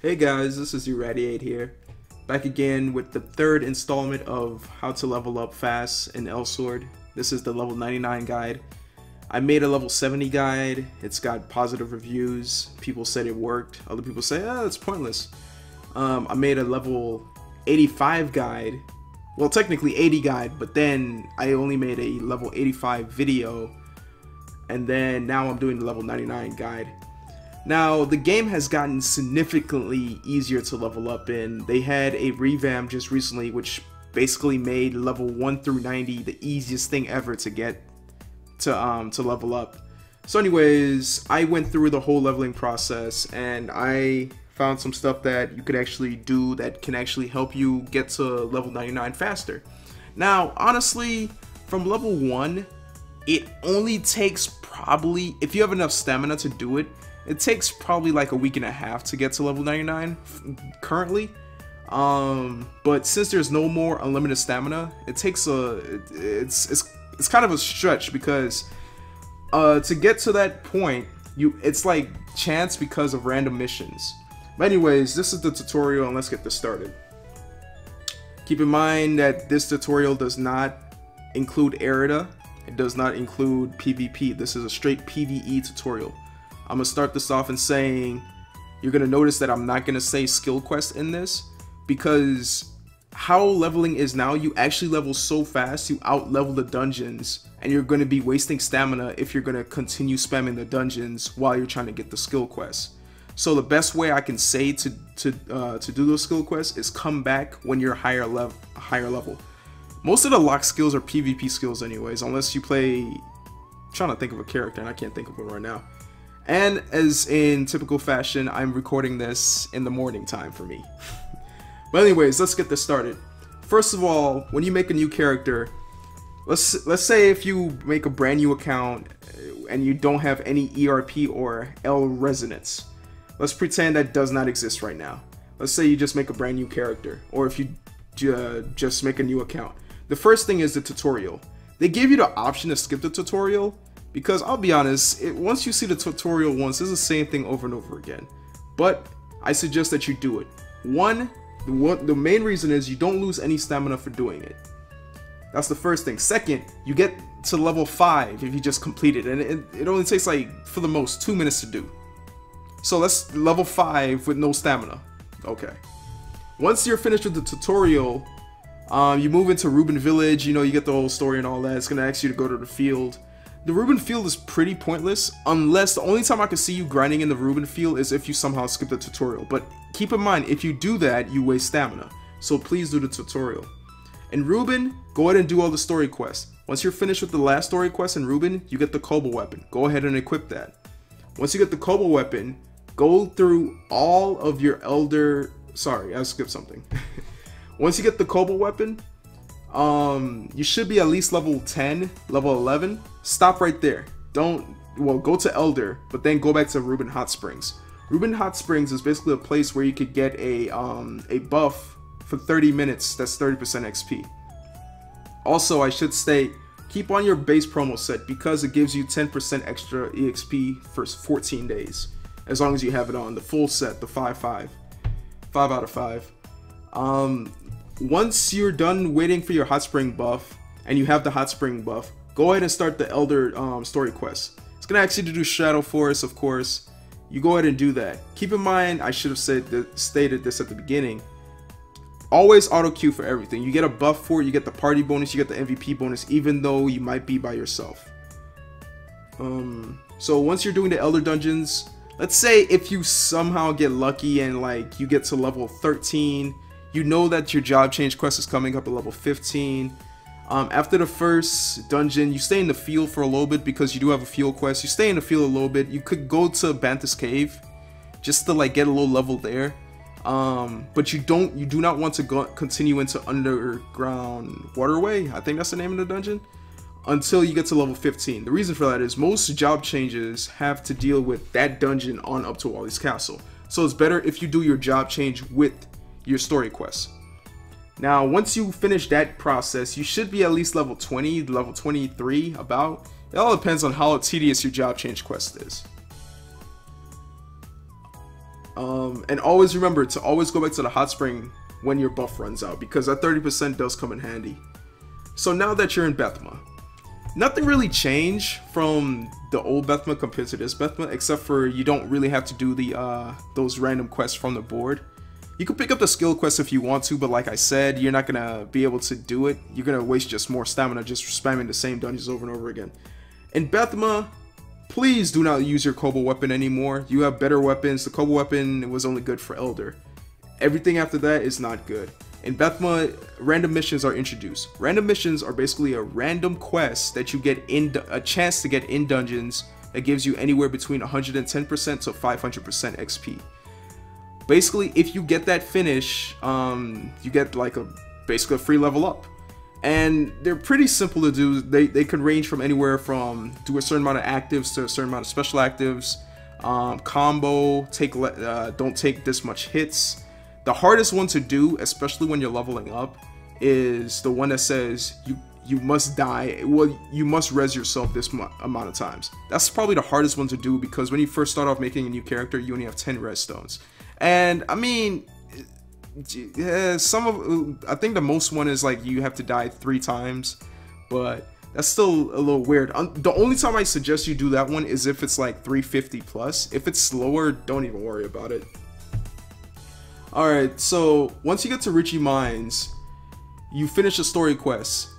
Hey guys, this is Irradiate here, back again with the third installment of how to level up fast in Elsword. This is the level 99 guide. I made a level 70 guide. It's got positive reviews. People said it worked. Other people say, it's pointless. I made a level 85 guide. Well, technically 80 guide, but then I only made a level 85 video. And then now I'm doing the level 99 guide. Now, the game has gotten significantly easier to level up in. They had a revamp just recently, which basically made level 1 through 90 the easiest thing ever to get to level up. So anyways, I went through the whole leveling process and I found some stuff that you could actually do that can actually help you get to level 99 faster. Now, honestly, from level 1, it only takes probably, if you have enough stamina to do it, it takes probably like a week and a half to get to level 99 currently. But since there's no more unlimited stamina, it takes it's kind of a stretch because to get to that point, it's like chance because of random missions. But anyways, this is the tutorial and let's get this started. Keep in mind that this tutorial does not include Irradiate. It does not include PvP. This is a straight PvE tutorial. I'm going to start this off in saying, you're going to notice that I'm not going to say skill quest in this, because how leveling is now, you actually level so fast, you out level the dungeons, and you're going to be wasting stamina if you're going to continue spamming the dungeons while you're trying to get the skill quest. So the best way I can say to do those skill quests is come back when you're higher level. Most of the lock skills are PvP skills anyways, unless you play, I'm trying to think of a character and I can't think of one right now. And as in typical fashion, I'm recording this in the morning time for me. But anyways, let's get this started. First of all, when you make a new character, let's say if you make a brand new account and you don't have any ERP or L resonance. Let's pretend that does not exist right now. Let's say you just make a brand new character, or if you just make a new account. The first thing is the tutorial. They give you the option to skip the tutorial, because I'll be honest, once you see the tutorial once, it's the same thing over and over again. But I suggest that you do it. The main reason is you don't lose any stamina for doing it. That's the first thing. Second, you get to level 5 if you just complete it, and it only takes like, for the most, 2 minutes to do. So that's level 5 with no stamina. Okay. Once you're finished with the tutorial, you move into Rubin Village, you get the whole story and all that. It's going to ask you to go to the field. The Rubin field is pretty pointless, unless the only time I can see you grinding in the Rubin field is if you somehow skip the tutorial. But keep in mind, if you do that, you waste stamina. So please do the tutorial. In Rubin, go ahead and do all the story quests. Once you're finished with the last story quest in Rubin, you get the Kobold weapon. Go ahead and equip that. Once you get the Kobold weapon, go through all of your elder... Sorry, I skipped something. Once you get the Kobold weapon, you should be at least level 10, level 11. Stop right there. Go to Elder, but then go back to Rubin Hot Springs. Rubin Hot Springs is basically a place where you could get a buff for 30 minutes. That's 30% XP. Also, I should state, keep on your base promo set because it gives you 10% extra EXP for 14 days. As long as you have it on the full set, the 5 out of 5. Once you're done waiting for your hot spring buff and you have the hot spring buff, go ahead and start the Elder story quest. It's gonna ask you to do Shadow Forest, of course. You go ahead and do that. Keep in mind, I should have stated this at the beginning. Always auto queue for everything. You get a buff for it, you get the party bonus, you get the MVP bonus, even though you might be by yourself. So once you're doing the Elder dungeons, let's say if you somehow get lucky and like you get to level 13, you know that your job change quest is coming up at level 15. After the first dungeon, you stay in the field for a little bit because you do have a field quest. You stay in the field a little bit. You could go to Banthus Cave just to like get a little level there. But you do not want to continue into Underground Waterway. I think that's the name of the dungeon. Until you get to level 15. The reason for that is most job changes have to deal with that dungeon on up to Wally's Castle. So it's better if you do your job change with your story quests. Now, once you finish that process, you should be at least level 20, level 23, about. It all depends on how tedious your job change quest is. And always remember to always go back to the hot spring when your buff runs out, because that 30% does come in handy. So now that you're in Bethma, nothing really changed from the old Bethma compared to this Bethma, except for you don't really have to do the those random quests from the board. You can pick up the skill quests if you want to, but like I said, you're not gonna be able to do it. You're gonna waste just more stamina just spamming the same dungeons over and over again. In Bethma, please do not use your Kobo weapon anymore. You have better weapons. The Kobo weapon was only good for Elder. Everything after that is not good. In Bethma, random missions are introduced. Random missions are basically a random quest that you get a chance to get in dungeons that gives you anywhere between 110% to 500% XP. Basically, if you get that finish, you get like basically a free level up. And they're pretty simple to do. They can range from anywhere from do a certain amount of actives to a certain amount of special actives. Combo, don't take this much hits. The hardest one to do, especially when you're leveling up, is the one that says you must die. Well, you must res yourself this amount of times. That's probably the hardest one to do, because when you first start off making a new character, you only have 10 res stones. And I mean, yeah, I think the most one is like you have to die 3 times, but that's still a little weird. The only time I suggest you do that one is if it's like 350 plus. If it's slower, don't even worry about it. Alright, so once you get to Richie Mines, you finish the story quest,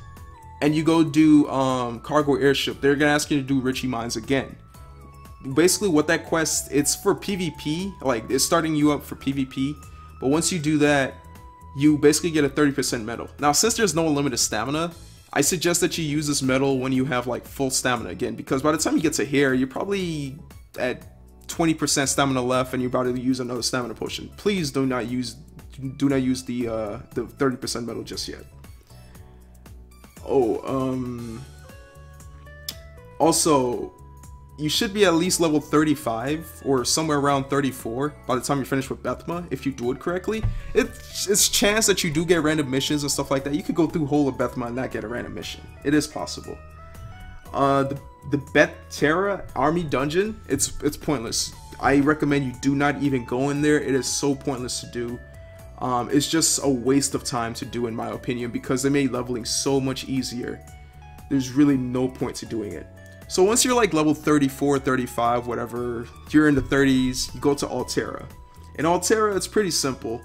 and you go do cargo airship. They're gonna ask you to do Richie Mines again. Basically what that quest, it's for PvP, like it's starting you up for PvP, but once you do that, you basically get a 30% medal. Now since there's no limited stamina, I suggest that you use this medal when you have like full stamina again, because by the time you get to here, you're probably at 20% stamina left and you're about to use another stamina potion. Please do not use the 30% medal just yet. Also, you should be at least level 35 or somewhere around 34 by the time you're finished with Bethma, if you do it correctly. It's chance that you do get random missions and stuff like that. You could go through whole of Bethma and not get a random mission. It is possible. The Beth Terra army dungeon, it's pointless. I recommend you do not even go in there. It is so pointless to do. It's just a waste of time to do, in my opinion, because they made leveling so much easier. There's really no point to doing it. So once you're like level 34, 35, whatever, you're in the 30s, you go to Altera. In Altera, it's pretty simple.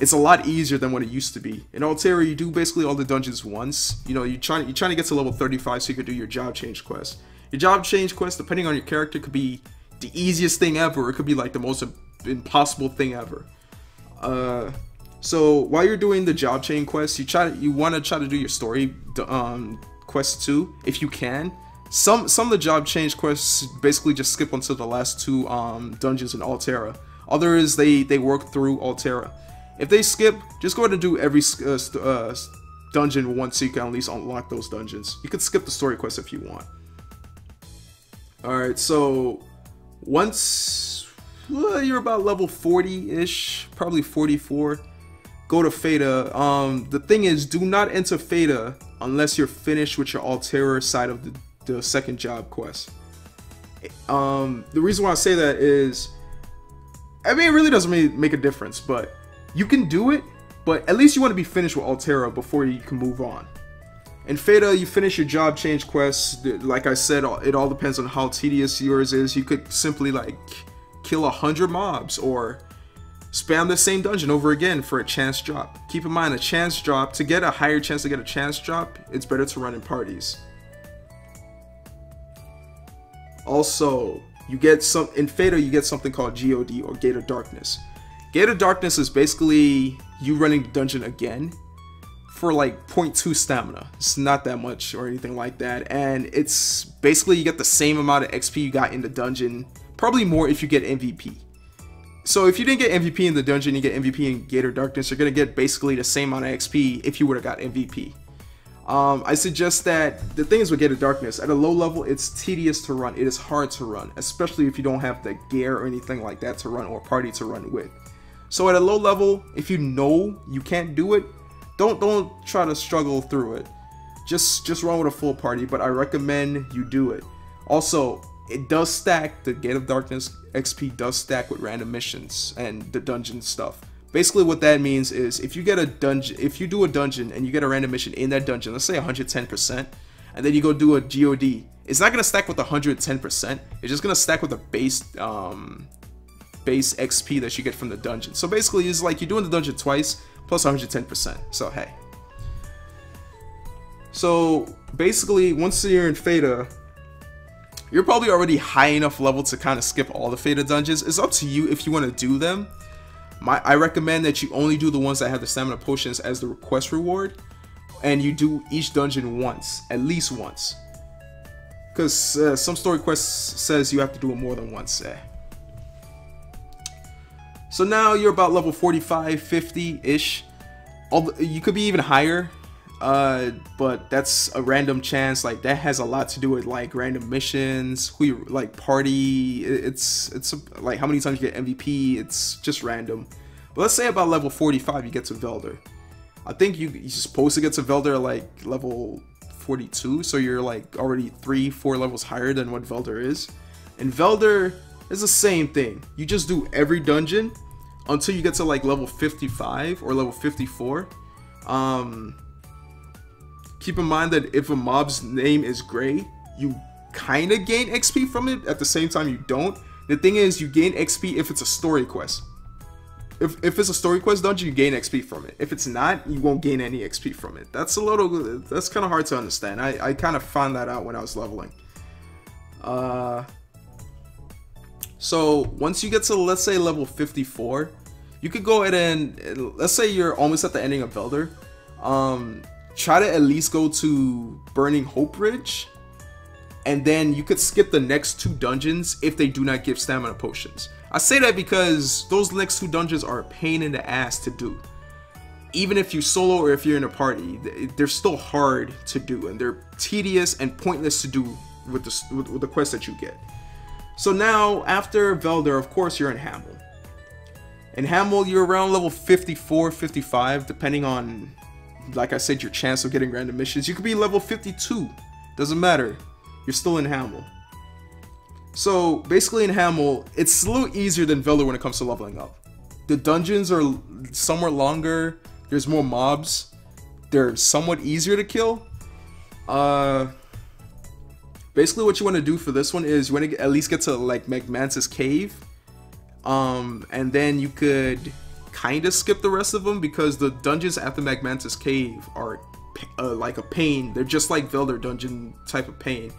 It's a lot easier than what it used to be. In Altera, you do basically all the dungeons once. You know, you're trying to get to level 35 so you could do your job change quest. Your job change quest, depending on your character, could be the easiest thing ever. It could be like the most impossible thing ever. So while you're doing the job change quest, you want to try to do your story quest too, if you can. Some of the job change quests basically just skip until the last 2 dungeons in Altera. Others they work through Altera. If they skip, just go ahead and do every dungeon once so you can at least unlock those dungeons. You could skip the story quest if you want. Alright, so once you're about level 40-ish, probably 44, go to Feta. The thing is, do not enter Feta unless you're finished with your Altera side of the second job quest. The reason why I say that is, I mean, it really doesn't make a difference, but you can do it, but at least you want to be finished with Altera before you can move on. In Feta, you finish your job change quests. Like I said, it all depends on how tedious yours is. You could simply like kill 100 mobs or spam the same dungeon over again for a chance drop. Keep in mind, a chance drop, to get a higher chance to get a chance drop, it's better to run in parties. Also, in Feta, you get something called GOD, or Gate of Darkness. Gate of Darkness is basically you running the dungeon again for like 0.2 stamina. It's not that much or anything like that, and it's basically you get the same amount of XP you got in the dungeon, probably more if you get MVP. So if you didn't get MVP in the dungeon, you get MVP in Gate of Darkness, you're gonna get basically the same amount of XP if you would have got MVP. I suggest that the thing is with Gate of Darkness, at a low level, it's tedious to run. It is hard to run, especially if you don't have the gear or anything like that to run, or party to run with. So at a low level, if you know you can't do it, don't try to struggle through it. Just run with a full party, but I recommend you do it. Also, it does stack. The Gate of Darkness XP does stack with random missions and the dungeon stuff. Basically what that means is if you get a dungeon, if you do a dungeon and you get a random mission in that dungeon, let's say 110%, and then you go do a GOD, it's not gonna stack with 110%. It's just gonna stack with the base XP that you get from the dungeon. So basically it's like you're doing the dungeon twice plus 110%. So hey. So basically once you're in Feta, you're probably already high enough level to kind of skip all the Feta dungeons. It's up to you if you want to do them. I recommend that you only do the ones that have the stamina potions as the request reward, and you do each dungeon once, at least once, because some story quests says you have to do it more than once. So now you're about level 45, 50-ish. You could be even higher, but that's a random chance. Like that has a lot to do with like random missions, who you like party. It's like how many times you get MVP. It's just random. But let's say about level 45 you get to Velder. I think you're supposed to get to Velder like level 42, so you're like already 3-4 levels higher than what Velder is. And Velder is the same thing. You just do every dungeon until you get to like level 55 or level 54. Keep in mind that if a mob's name is gray, you kind of gain XP from it. At the same time, you don't. The thing is, you gain XP if it's a story quest. If it's a story quest dungeon, you gain XP from it. If it's not, you won't gain any XP from it. That's kind of hard to understand. I kind of found that out when I was leveling. So once you get to, let's say, level 54, you could go ahead and, let's say you're almost at the ending of Velder. Try to at least go to Burning Hope Ridge, and then you could skip the next 2 dungeons if they do not give stamina potions. I say that because those next 2 dungeons are a pain in the ass to do. Even if you solo or if you're in a party, they're still hard to do, and they're tedious and pointless to do with the quests that you get. So now, after Velder, of course, you're in Hamel. In Hamel, you're around level 54, 55, depending on, like I said, your chance of getting random missions. You could be level 52, doesn't matter. You're still in Hamel. So basically in Hamel, it's a little easier than Velder when it comes to leveling up. The dungeons are somewhat longer. There's more mobs. They're somewhat easier to kill. Basically what you want to do for this one is you want to at least get to like Magmantis Cave. And then you could kind of skip the rest of them because the dungeons after Magmantis Cave are like a pain. They're just like Velder dungeon type of pain.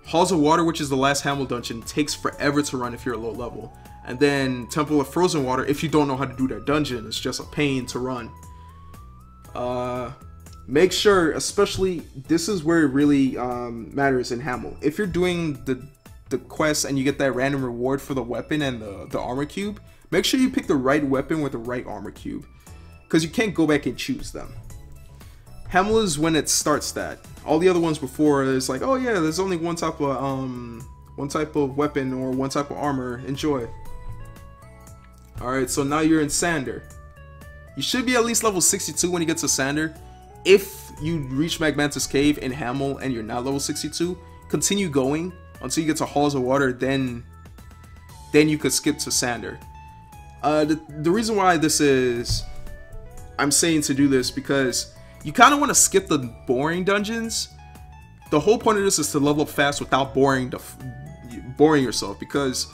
Halls of Water, which is the last Hamel dungeon, takes forever to run if you're a low level. And then Temple of Frozen Water, if you don't know how to do that dungeon, it's just a pain to run. Make sure, especially, this is where it really matters in Hamel. If you're doing the quest and you get that random reward for the weapon and the armor cube, make sure you pick the right weapon with the right armor cube, because you can't go back and choose them. Hamel is when it starts that. All the other ones before is like, oh yeah, there's only one type of weapon or one type of armor. Enjoy. Alright, so now you're in Sander. You should be at least level 62 when you get to Sander. If you reach Magmantis Cave in Hamel and you're not level 62, continue going until you get to Halls of Water, then you could skip to Sander. The reason why I'm saying to do this, because you kind of want to skip the boring dungeons. The whole point of this is to level up fast without boring yourself, because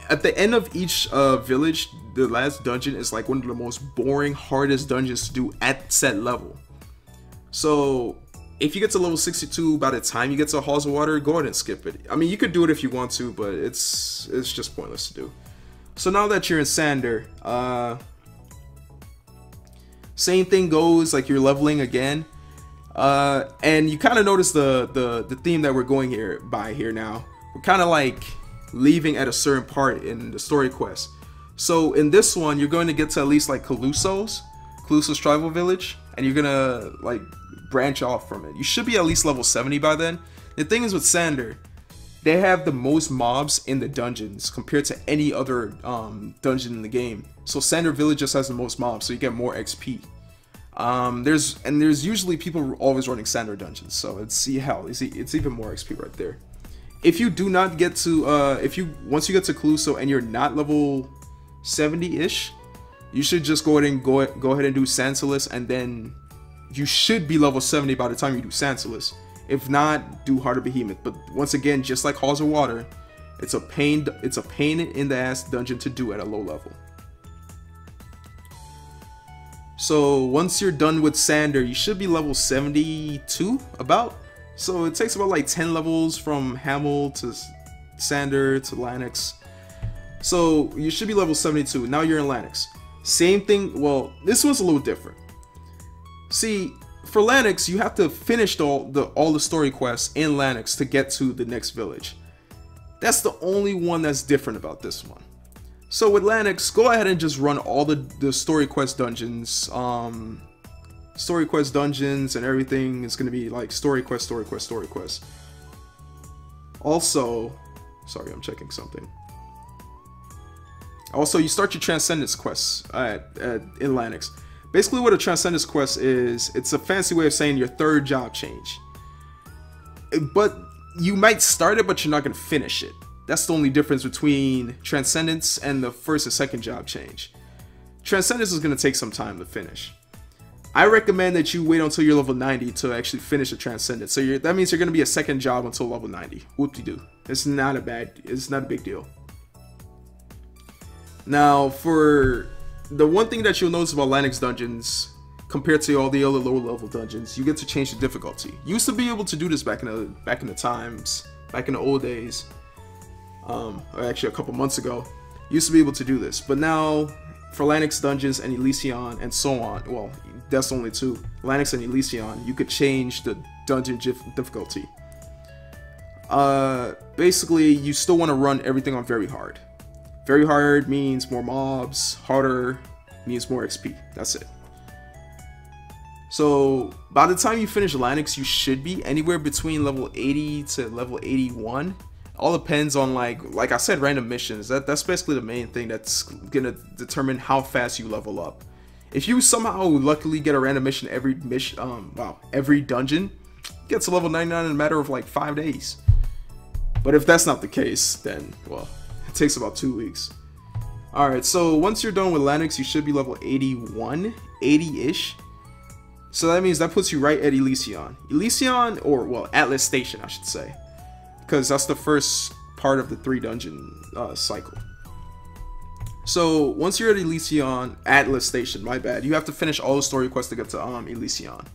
at the end of each village, the last dungeon is like one of the most boring, hardest dungeons to do at set level. So if you get to level 62 by the time you get to Halls of Water, go ahead and skip it. I mean, you could do it if you want to, but it's just pointless to do. So now that you're in Sander, same thing goes, like you're leveling again, and you kind of notice the theme that we're going by here now. We're kind of like leaving at a certain part in the story quest. So in this one, you're going to get to at least like Calusso's tribal village, and you're gonna like branch off from it. You should be at least level 70 by then. The thing is with Sander, they have the most mobs in the dungeons compared to any other dungeon in the game. So Sander Village just has the most mobs, so you get more XP. There's usually people always running Sander dungeons, so it's even more XP right there. if you do not get to, once you get to Caluso and you're not level 70-ish, you should just go ahead and do Sansalis, and then you should be level 70 by the time you do Sansalis. If not, do Heart of Behemoth. But once again, just like Halls of Water, it's a pain in the ass dungeon to do at a low level. So once you're done with Sander, you should be level 72 about. So it takes about like 10 levels from Hamel to Sander to Lanix. So you should be level 72. Now you're in Lanix. Same thing. Well, this one's a little different. See, for Lanix, you have to finish all the story quests in Lanix to get to the next village. That's the only one that's different about this one. So with Lanix, go ahead and just run all the story quest dungeons. Story quest dungeons and everything is going to be like story quest, story quest, story quest. Also, sorry, I'm checking something. Also, you start your Transcendence quests in Lanix. Basically, what a Transcendence quest is, it's a fancy way of saying your third job change. But you might start it, but you're not going to finish it. That's the only difference between Transcendence and the first and second job change. Transcendence is going to take some time to finish. I recommend that you wait until you're level 90 to actually finish the Transcendence. So that means you're going to be a second job until level 90. Whoop-de-doo. It's not a big deal. Now, for the one thing that you'll notice about Lanix dungeons compared to all the other lower level dungeons, you get to change the difficulty. You used to be able to do this back in the old days. Or actually a couple months ago, you used to be able to do this. But now, for Lanix dungeons and Elysion and so on, well, that's only two, Lanix and Elysion, you could change the dungeon difficulty. Basically, you still want to run everything on very hard. Very hard means more mobs, harder means more XP. That's it. So by the time you finish Lanix, you should be anywhere between level 80 to level 81. All depends on like I said, random missions. That's basically the main thing that's gonna determine how fast you level up. If you somehow luckily get a random mission every dungeon, you get to level 99 in a matter of like 5 days. But if that's not the case, then well, it takes about 2 weeks. Alright, so once you're done with Lanix, you should be level 81, 80-ish. So that means that puts you right at Elysion. Elysion, or well, Atlas Station, I should say. Because that's the first part of the 3 dungeon cycle. So once you're at Elysion, Atlas Station, my bad, you have to finish all the story quests to get to Elysion.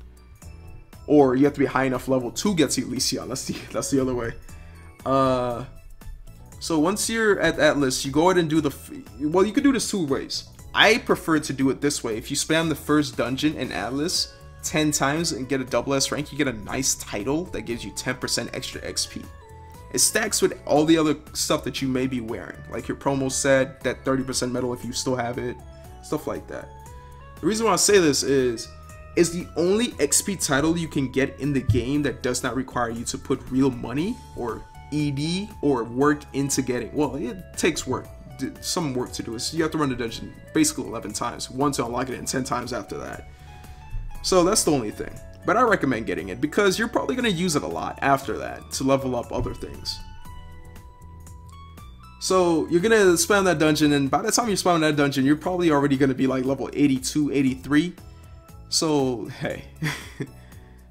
Or you have to be high enough level to get to Elysion. That's the other way. So once you're at Atlas, you go ahead and do well, you could do this 2 ways. I prefer to do it this way. If you spam the first dungeon in Atlas 10 times and get a double S rank, you get a nice title that gives you 10% extra XP. It stacks with all the other stuff that you may be wearing, like your promo set, that 30% medal if you still have it, stuff like that. The reason why I say this is the only XP title you can get in the game that does not require you to put real money or ED or work into getting. Well, it takes work, some work to do it. So you have to run the dungeon basically 11 times, 1 to unlock it and 10 times after that. So that's the only thing. But I recommend getting it because you're probably going to use it a lot after that to level up other things. So you're going to spam that dungeon, and by the time you spam that dungeon, you're probably already going to be like level 82, 83. So, hey.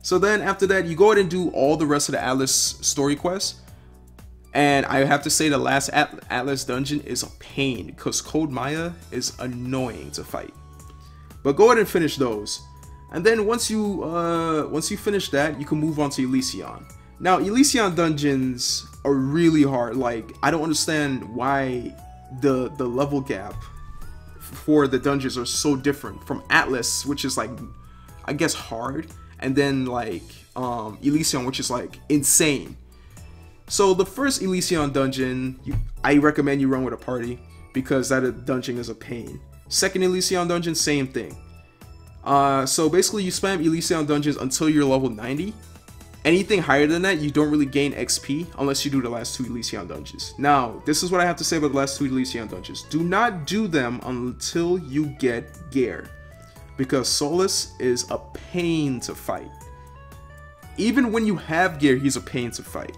So then after that, you go ahead and do all the rest of the Atlas story quests. And I have to say the last Atlas dungeon is a pain because Code Maya is annoying to fight. But go ahead and finish those. And then once you finish that, you can move on to Elysion. Now, Elysion dungeons are really hard. Like, I don't understand why the level gap for the dungeons are so different from Atlas, which is like, I guess, hard, and then like Elysion, which is like insane. So the first Elysion dungeon, I recommend you run with a party because that dungeon is a pain. Second Elysion dungeon, same thing. So basically you spam Elysion dungeons until you're level 90. Anything higher than that, you don't really gain XP unless you do the last 2 Elysion dungeons. Now, this is what I have to say about the last 2 Elysion dungeons. Do not do them until you get gear, because Solus is a pain to fight. Even when you have gear, he's a pain to fight.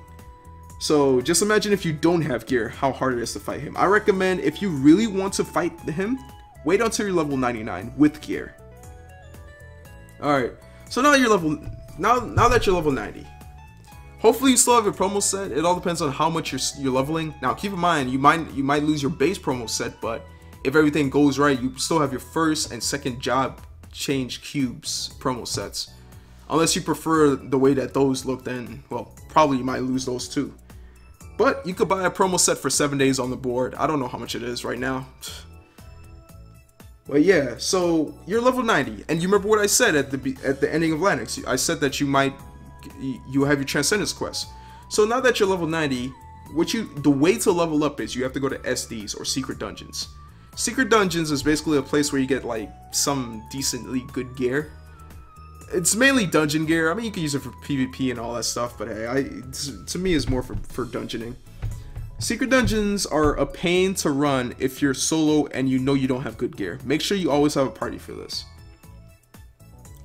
So just imagine if you don't have gear, how hard it is to fight him. I recommend if you really want to fight him, wait until you're level 99 with gear. Alright, so now you're level, now that you're level 90. Hopefully you still have your promo set. It all depends on how much you're leveling. Now keep in mind, you might lose your base promo set, but if everything goes right, you still have your first and second job change cubes promo sets. Unless you prefer the way that those look, then, well, probably you might lose those too. But you could buy a promo set for 7 days on the board. I don't know how much it is right now. But yeah, so you're level 90, and you remember what I said at the ending of Lanix. I said that you have your Transcendence quest. So now that you're level 90, the way to level up is you have to go to SDs or Secret Dungeons. Secret Dungeons is basically a place where you get like some decently good gear. It's mainly dungeon gear. I mean, you can use it for PvP and all that stuff, but hey, to me, it's more for dungeoning. Secret Dungeons are a pain to run if you're solo and you know you don't have good gear. Make sure you always have a party for this.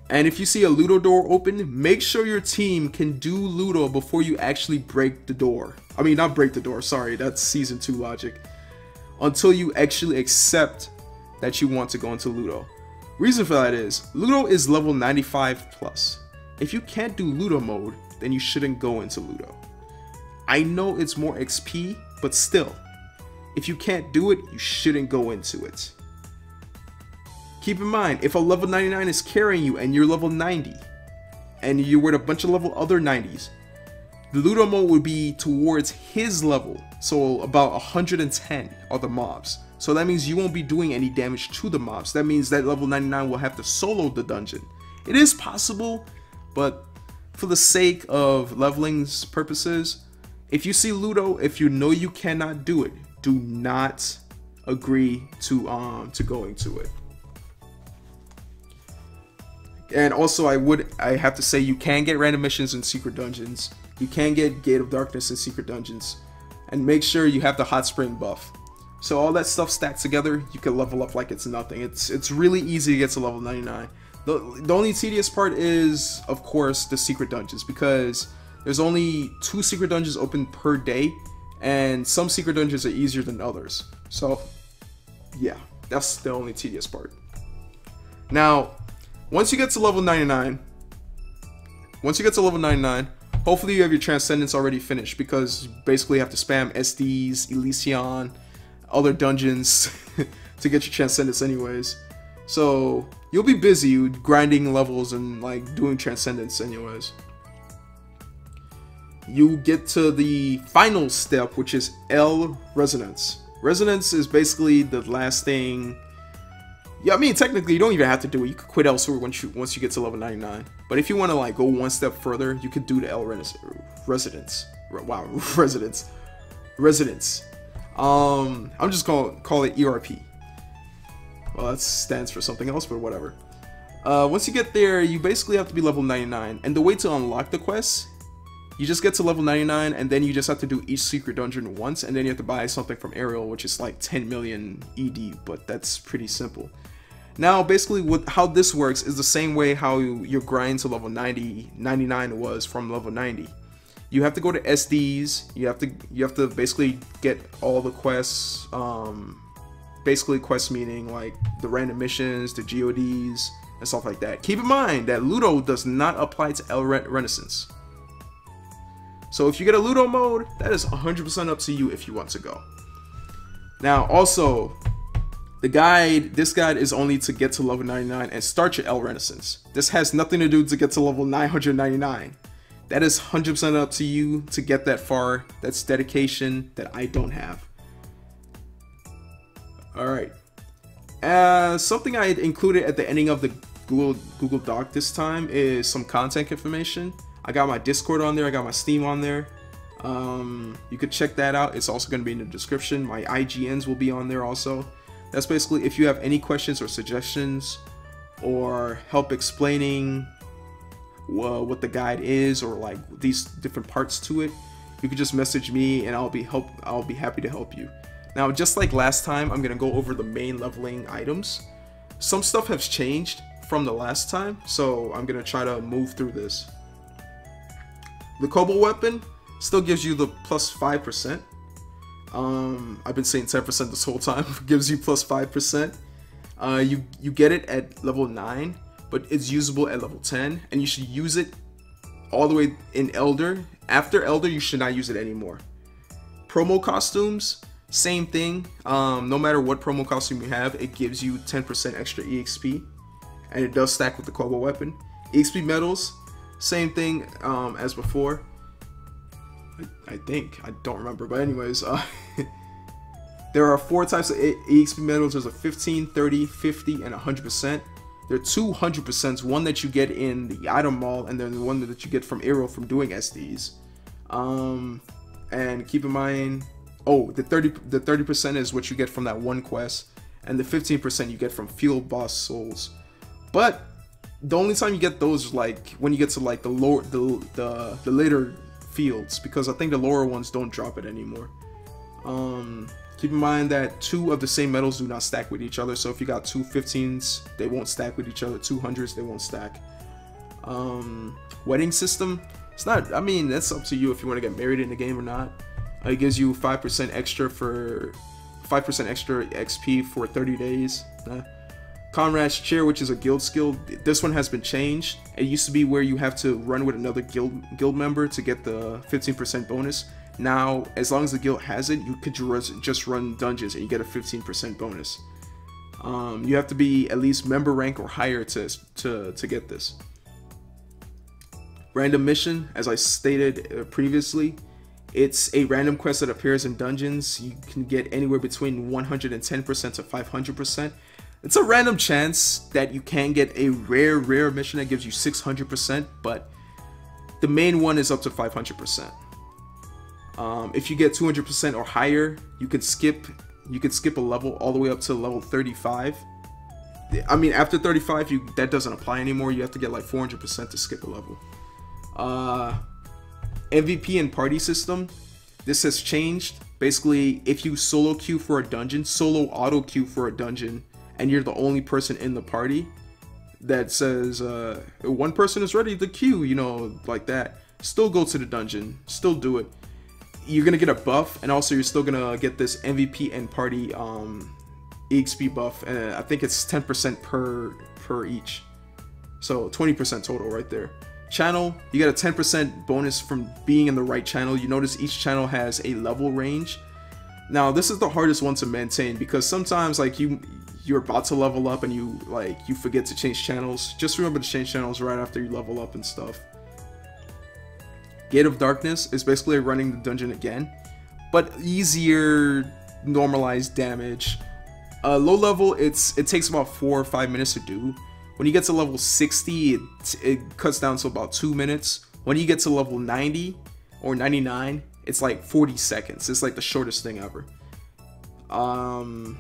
And if you see a Ludo door open, make sure your team can do Ludo before you actually break the door. I mean, not break the door, sorry, that's Season 2 logic. Until you actually accept that you want to go into Ludo. Reason for that is, Ludo is level 95 plus. If you can't do Ludo mode, then you shouldn't go into Ludo. I know it's more XP, but still, if you can't do it, you shouldn't go into it. Keep in mind, if a level 99 is carrying you and you're level 90, and you're with a bunch of level other 90s, the Ludo mode would be towards his level, so about 110 are the mobs. So that means you won't be doing any damage to the mobs. That means that level 99 will have to solo the dungeon. It is possible, but for the sake of leveling's purposes, if you see Ludo, if you know you cannot do it, do not agree to going to it. And also I have to say you can get random missions in Secret Dungeons. You can get Gate of Darkness in Secret Dungeons. And make sure you have the Hot Spring buff. So all that stuff stacked together, you can level up like it's nothing. It's really easy to get to level 99. The only tedious part is, of course, the Secret Dungeons, because there's only 2 Secret Dungeons open per day, and some Secret Dungeons are easier than others. So, yeah, that's the only tedious part. Now, once you get to level 99, hopefully you have your Transcendence already finished, because you basically have to spam SDs, Elysion, other dungeons to get your Transcendence anyways. So you'll be busy grinding levels and like doing Transcendence anyways. You get to the final step, which is L Resonance. Resonance is basically the last thing. Yeah, I mean, technically you don't even have to do it. You could quit Elsword once you get to level 99. But if you want to like go one step further, you could do the L Residence. Wow, Residence. I'm just gonna call it ERP. Well, that stands for something else, but whatever. Once you get there, you basically have to be level 99. And the way to unlock the quests, you just get to level 99, and then you just have to do each secret dungeon once, and then you have to buy something from Ariel, which is like 10 million ED, but that's pretty simple. Now, basically, how this works is the same way how your grind to level 99 was from level 90. You have to go to SDs. You have to basically get all the quests. Basically, quests meaning like the random missions, the GODs, and stuff like that. Keep in mind that Ludo does not apply to El Renaissance. So if you get a Ludo mode, that is 100% up to you if you want to go. Now, also, this guide is only to get to level 99 and start your El Renaissance. This has nothing to do to get to level 999. That is 100% up to you to get that far. That's dedication that I don't have. Alright. Something I included at the ending of the Google Doc this time is some content information. I got my Discord on there. I got my Steam on there. You could check that out. It's also going to be in the description. My IGNs will be on there also. That's basically if you have any questions or suggestions or help explaining what the guide is or like these different parts to it, you could just message me and I'll be happy to help you. Now, just like last time, I'm gonna go over the main leveling items. Some stuff has changed from the last time, so I'm gonna try to move through this. The Cobalt weapon, Still gives you the plus 5%. I've been saying 10% this whole time. Gives you plus 5%. You get it at level 9, but it's usable at level 10, and you should use it all the way in Elder. After Elder, you should not use it anymore. Promo costumes, same thing. No matter what promo costume you have, it gives you 10% extra EXP, and it does stack with the KoG weapon. EXP medals, same thing as before. I think, I don't remember, but anyways, there are 4 types of EXP medals. There's a 15, 30, 50, and 100%. There are 2 100%s, one that you get in the item mall, and then the one that you get from Irro from doing SDs. And keep in mind, oh, the 30% is what you get from that one quest, and the 15% you get from field boss souls. But the only time you get those is like when you get to like the lower, the later fields, because I think the lower ones don't drop it anymore. Keep in mind that 2 of the same medals do not stack with each other, so if you got 2 15s, they won't stack with each other. 2 100s, they won't stack. Wedding system, it's not, I mean, that's up to you if you want to get married in the game or not. It gives you 5% extra for 5% extra XP for 30 days. Conrad Chair, which is a guild skill, this one has been changed. It used to be where you have to run with another guild member to get the 15% bonus. Now, as long as the guild has it, you could just run dungeons and you get a 15% bonus. You have to be at least member rank or higher to get this. Random mission, as I stated previously, it's a random quest that appears in dungeons. You can get anywhere between 110% to 500%. It's a random chance that you can get a rare mission that gives you 600%, but the main one is up to 500%. If you get 200% or higher, you could skip a level all the way up to level 35. I mean, after 35, that doesn't apply anymore. You have to get like 400% to skip a level. Vpn Party System, this has changed. Basically, if you solo queue for a dungeon, solo auto queue for a dungeon, and you're the only person in the party that says one person is ready to queue, you know, like that, still go to the dungeon, still do it. You're gonna get a buff, and also you're still gonna get this MVP and party EXP buff, and I think it's 10% per each, so 20% total right there. Channel, you get a 10% bonus from being in the right channel. You notice each channel has a level range. Now this is the hardest one to maintain, because sometimes like you're about to level up and you forget to change channels. Just remember to change channels right after you level up and stuff. Gate of Darkness is basically running the dungeon again, but easier normalized damage. Low level, it takes about 4 or 5 minutes to do. When you get to level 60, it cuts down to about 2 minutes. When you get to level 90 or 99, it's like 40 seconds. It's like the shortest thing ever. And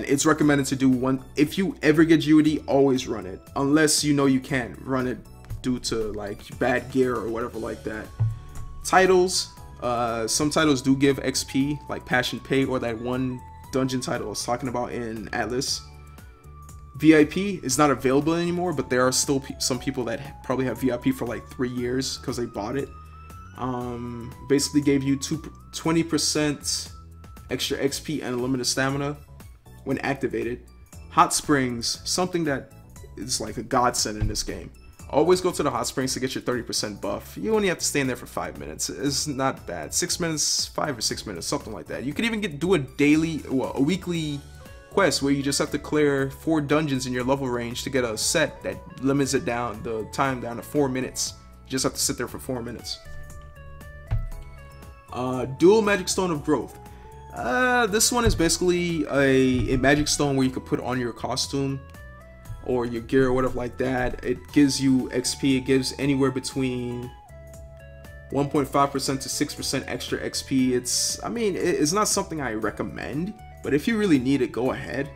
it's recommended to do one. If you ever get GOD, always run it, unless you know you can't run it due to like bad gear or whatever like that. Titles, some titles do give XP, like Passion Pay or that one dungeon title I was talking about in Atlas. VIP is not available anymore, but there are still some people that probably have VIP for like 3 years because they bought it. Basically gave you 20% extra XP and unlimited stamina when activated. Hot Springs, something that is like a godsend in this game. Always go to the hot springs to get your 30% buff. You only have to stay in there for 5 minutes. It's not bad. 6 minutes, 5 or 6 minutes, something like that. You could even do a weekly quest where you just have to clear 4 dungeons in your level range to get a set that limits it down, the time down to 4 minutes. You just have to sit there for 4 minutes. Dual Magic Stone of Growth. This one is basically a magic stone where you could put on your costume or your gear or whatever like that. It gives you XP. It gives anywhere between 1.5% to 6% extra XP. It's not something I recommend, but if you really need it, go ahead.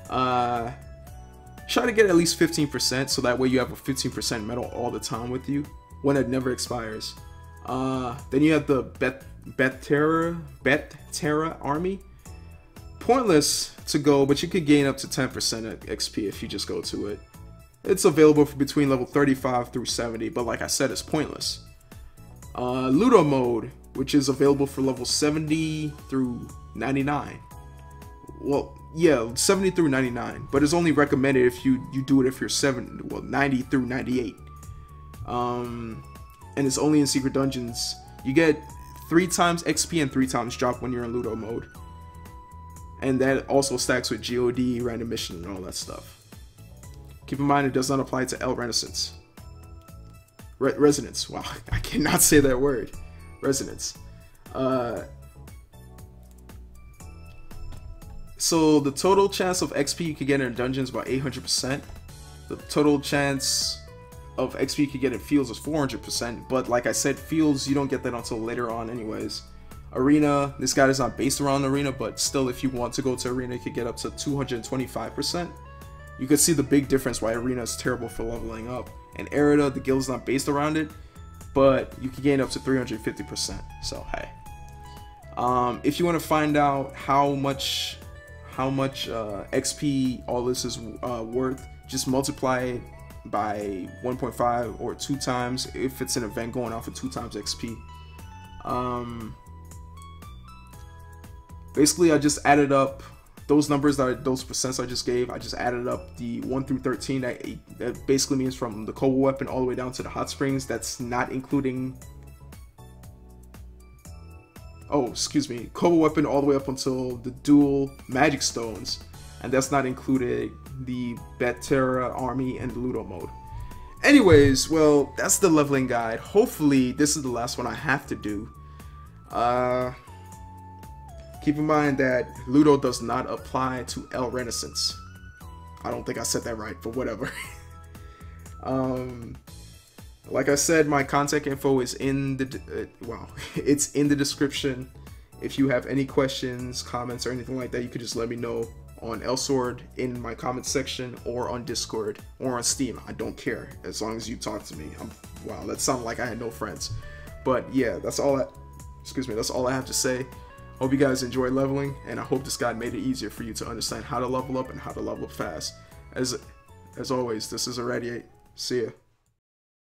Try to get at least 15%, so that way you have a 15% medal all the time with you when it never expires. Then you have the Bet Terra army. Pointless to go, but you could gain up to 10% XP if you just go to it. It's available for between level 35 through 70, but like I said, it's pointless. Ludo mode, which is available for level 70 through 99. Well, yeah, 70 through 99, but it's only recommended if you do it if you're 90 through 98. And it's only in secret dungeons. You get 3 times XP and 3 times drop when you're in Ludo mode. And that also stacks with GOD, random mission, and all that stuff. Keep in mind it does not apply to L Renaissance. Resonance. Wow, I cannot say that word. Resonance. So the total chance of XP you could get in dungeons is about 800%. The total chance of XP you could get in fields is 400%. But like I said, fields, you don't get that until later on anyways. Arena, this guide is not based around Arena, but still if you want to go to Arena, you could get up to 225%. You could see the big difference why Arena is terrible for leveling up. And Irradiate, the guild's not based around it, but you can gain up to 350%. So hey, if you want to find out how much XP all this is worth, just multiply it by 1.5 or 2 times if it's an event going on for 2 times XP. Basically, I just added up those numbers, those percents I just gave. I just added up the 1 through 13. That basically means from the Cobalt weapon all the way down to the hot springs. That's not including, oh, excuse me, Cobalt weapon all the way up until the dual magic stones, and that's not included the Batera army and the Ludo mode. Anyways, well, that's the leveling guide. Hopefully this is the last one I have to do. Keep in mind that Ludo does not apply to L Renaissance. I don't think I said that right, but whatever. Like I said, my contact info is in the it's in the description. If you have any questions, comments, or anything like that, you could just let me know on Elsword in my comment section, or on Discord, or on Steam. I don't care, as long as you talk to me. Wow, that sounded like I had no friends. But yeah, that's all that's all I have to say. Hope you guys enjoy leveling, and I hope this guide made it easier for you to understand how to level up and how to level up fast. As always, this is Irradiate. See ya.